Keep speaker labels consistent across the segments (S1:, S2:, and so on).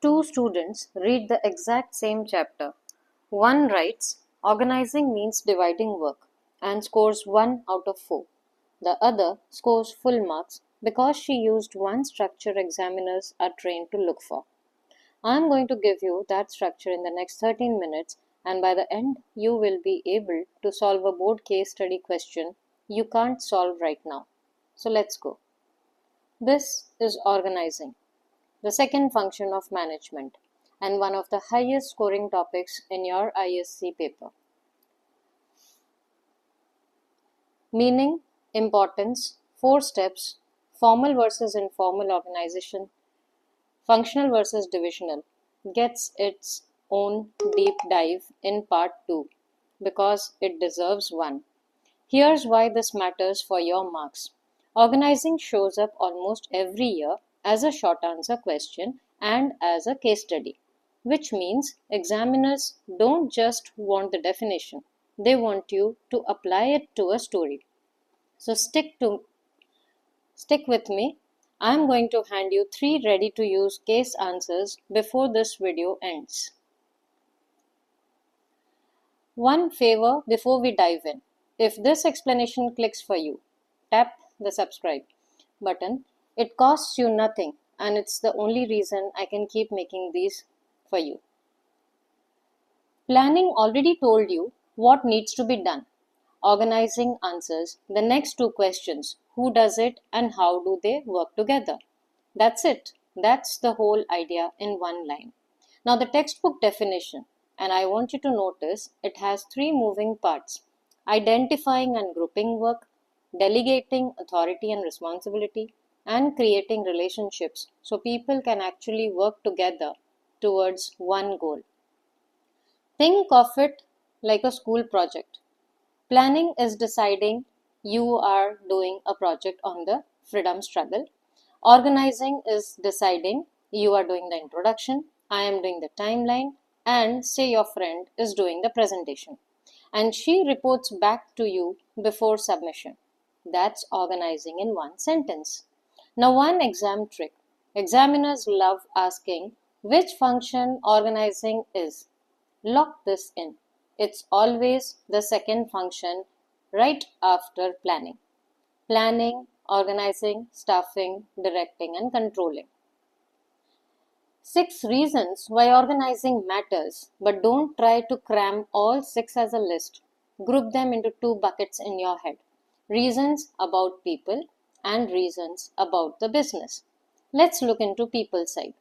S1: Two students read the exact same chapter. One writes, Organizing means dividing work, and scores 1 out of 4. The other scores full marks because she used one structure examiners are trained to look for. I am going to give you that structure in the next 13 minutes, and by the end, you will be able to solve a board case study question you can't solve right now. So let's go. This is organizing, the second function of management, and one of the highest scoring topics in your ISC paper. Meaning, importance, 4 steps, formal versus informal organization, functional versus divisional, gets its own deep dive in part 2 because it deserves one. Here's why this matters for your marks. Organizing shows up almost every year as a short answer question and as a case study, which means examiners don't just want the definition, they want you to apply it to a story. So stick with me. I am going to hand you 3 ready to use case answers before this video ends. One favor before we dive in. If this explanation clicks for you, tap the subscribe button. It costs you nothing and it's the only reason I can keep making these for you. Planning already told you what needs to be done. Organizing answers the next 2 questions: who does it and how do they work together? That's it. That's the whole idea in one line. Now the textbook definition, and I want you to notice it has 3 moving parts: identifying and grouping work, delegating authority and responsibility, and creating relationships so people can actually work together towards one goal. Think of it like a school project. Planning is deciding you are doing a project on the freedom struggle. Organizing is deciding you are doing the introduction, I am doing the timeline, and say your friend is doing the presentation. And she reports back to you before submission. That's organizing in one sentence. Now one exam trick. Examiners love asking which function organizing is. Lock this in. It's always the second function right after planning. Planning, organizing, staffing, directing, and controlling. 6 reasons why organizing matters, but don't try to cram all 6 as a list. Group them into 2 buckets in your head. Reasons about people and reasons about the business. Let's look into people side.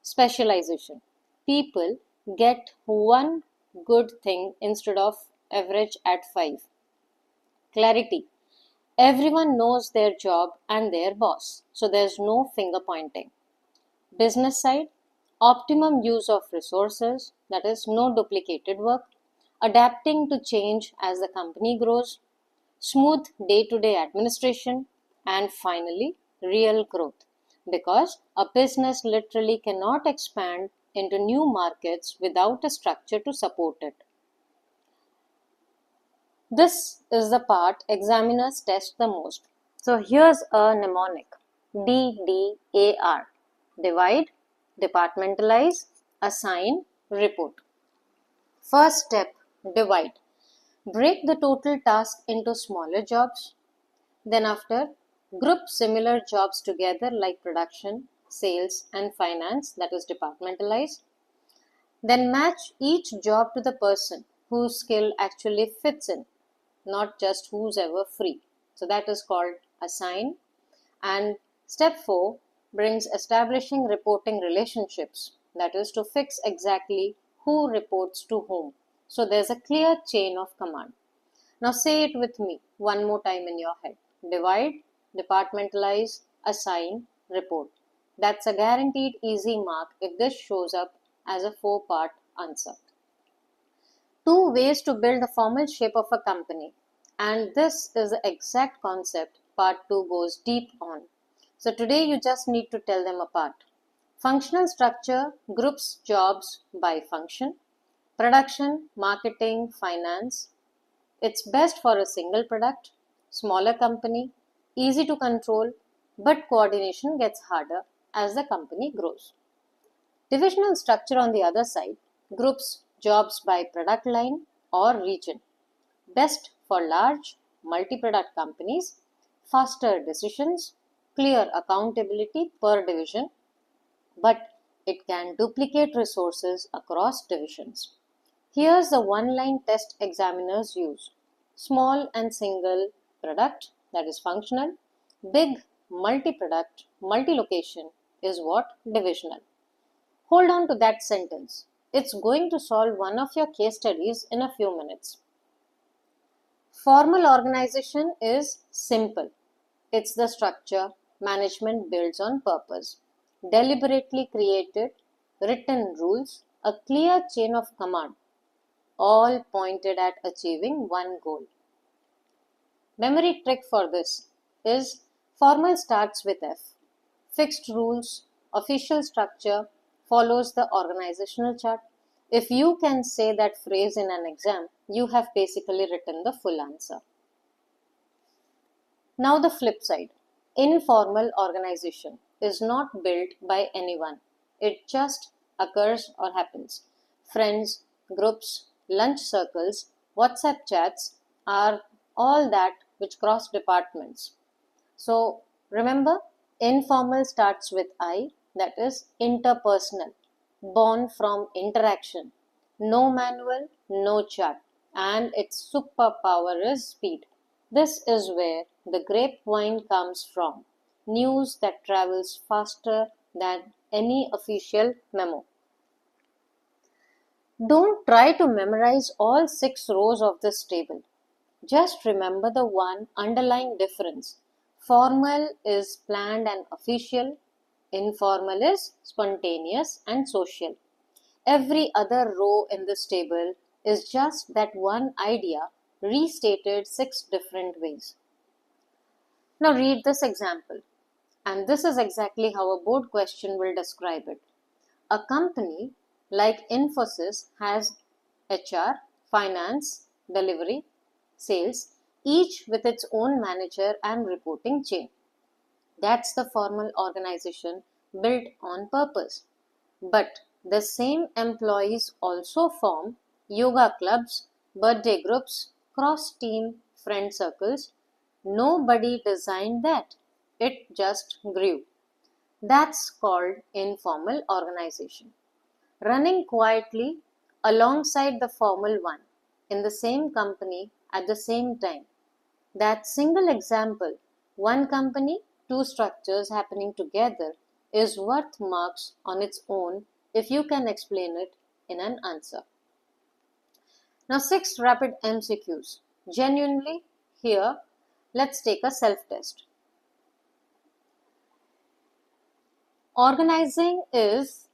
S1: Specialization. People get one good thing instead of average at 5. Clarity. Everyone knows their job and their boss, so there's no finger pointing. Business side. Optimum use of resources, that is no duplicated work. Adapting to change as the company grows. Smooth day-to-day administration. And finally, real growth, because a business literally cannot expand into new markets without a structure to support it. This is the part examiners test the most. So here's a mnemonic: DDAR. Divide, departmentalize, assign, report. First step, divide. Break the total task into smaller jobs. Then after, group similar jobs together like production, sales, and finance, that is departmentalized. Then match each job to the person whose skill actually fits in, not just who's ever free. So that is called assign. And step 4 brings establishing reporting relationships, that is to fix exactly who reports to whom. So there's a clear chain of command. Now say it with me one more time in your head. Divide, departmentalize, assign, report. That's a guaranteed easy mark if this shows up as a 4-part answer. 2 ways to build the formal shape of a company, and this is the exact concept part 2 goes deep on. So today you just need to tell them apart. Functional structure groups jobs by function. Production, marketing, finance. It's best for a single product, smaller company, easy to control, but coordination gets harder as the company grows. Divisional structure on the other side groups jobs by product line or region. Best for large multi-product companies, faster decisions, clear accountability per division, but it can duplicate resources across divisions. Here's the one-line test examiners use. Small and single product, that is functional. Big multi-product, multi-location is what? Divisional. Hold on to that sentence. It's going to solve one of your case studies in a few minutes. Formal organization is simple. It's the structure management builds on purpose. Deliberately created, written rules, a clear chain of command, all pointed at achieving one goal. Memory trick for this is formal starts with F. Fixed rules, official structure, follows the organizational chart. If you can say that phrase in an exam, you have basically written the full answer. Now the flip side. Informal organization is not built by anyone. It just occurs or happens. Friends, groups, lunch circles, WhatsApp chats are all that which cross departments. So remember, informal starts with I, that is interpersonal, born from interaction. No manual, no chart, and its superpower is speed. This is where the grapevine comes from, news that travels faster than any official memo. Don't try to memorize all 6 rows of this table. Just remember the one underlying difference. Formal is planned and official, informal is spontaneous and social. Every other row in this table is just that one idea restated 6 different ways. Now read this example, and this is exactly how a board question will describe it. A company like Infosys has HR, finance, delivery, sales, each with its own manager and reporting chain. That's the formal organization built on purpose. But the same employees also form yoga clubs, birthday groups, cross-team friend circles. Nobody designed that. It just grew. That's called informal organization. Running quietly alongside the formal one in the same company at the same time. That single example, one company, two structures happening together, is worth marks on its own if you can explain it in an answer. Now 6 rapid MCQs. Genuinely, here, let's take a self-test. Organizing is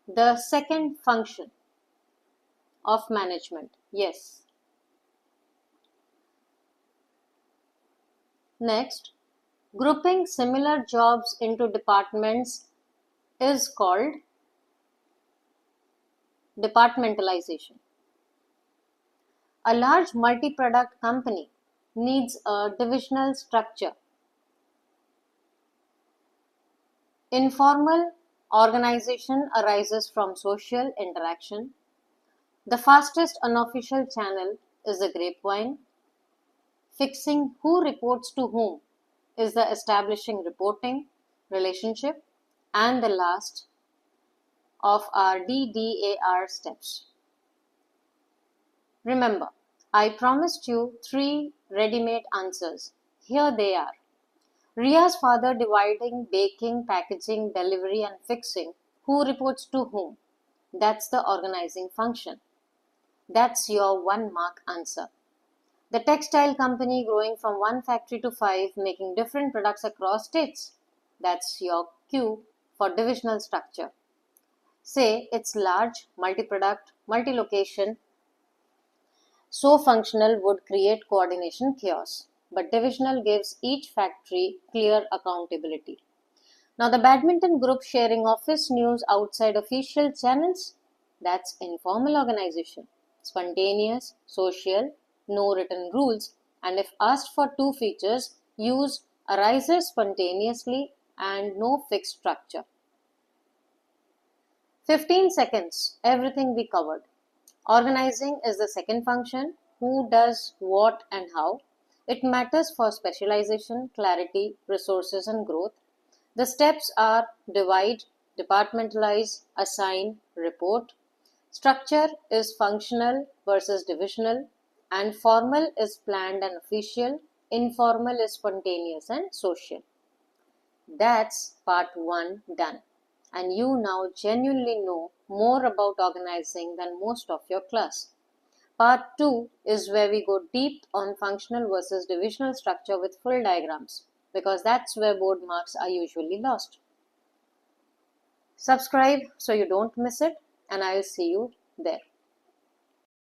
S1: the second function of management. Yes. Next, grouping similar jobs into departments is called departmentalisation. A large multi-product company needs a divisional structure. Informal organization arises from social interaction. The fastest unofficial channel is the grapevine. Fixing who reports to whom is the establishing reporting relationship, and the last of our DDAR steps. Remember, I promised you 3 ready-made answers. Here they are. Ria's father dividing, baking, packaging, delivery and fixing. Who reports to whom? That's the organizing function. That's your 1 mark answer. The textile company growing from 1 factory to 5, making different products across states. That's your Q for divisional structure. Say it's large, multi-product, multi-location. So functional would create coordination chaos, but divisional gives each factory clear accountability. Now the badminton group sharing office news outside official channels, that's informal organization. Spontaneous, social, no written rules, and if asked for 2 features, use arises spontaneously and no fixed structure. 15 seconds, everything we covered. Organizing is the second function. Who does what and how. It matters for specialization, clarity, resources, and growth. The steps are divide, departmentalize, assign, report. Structure is functional versus divisional, and formal is planned and official, informal is spontaneous and social. That's part 1 done. And you now genuinely know more about organizing than most of your class. Part 2 is where we go deep on functional versus divisional structure with full diagrams, because that's where board marks are usually lost. Subscribe so you don't miss it, and I'll see you there.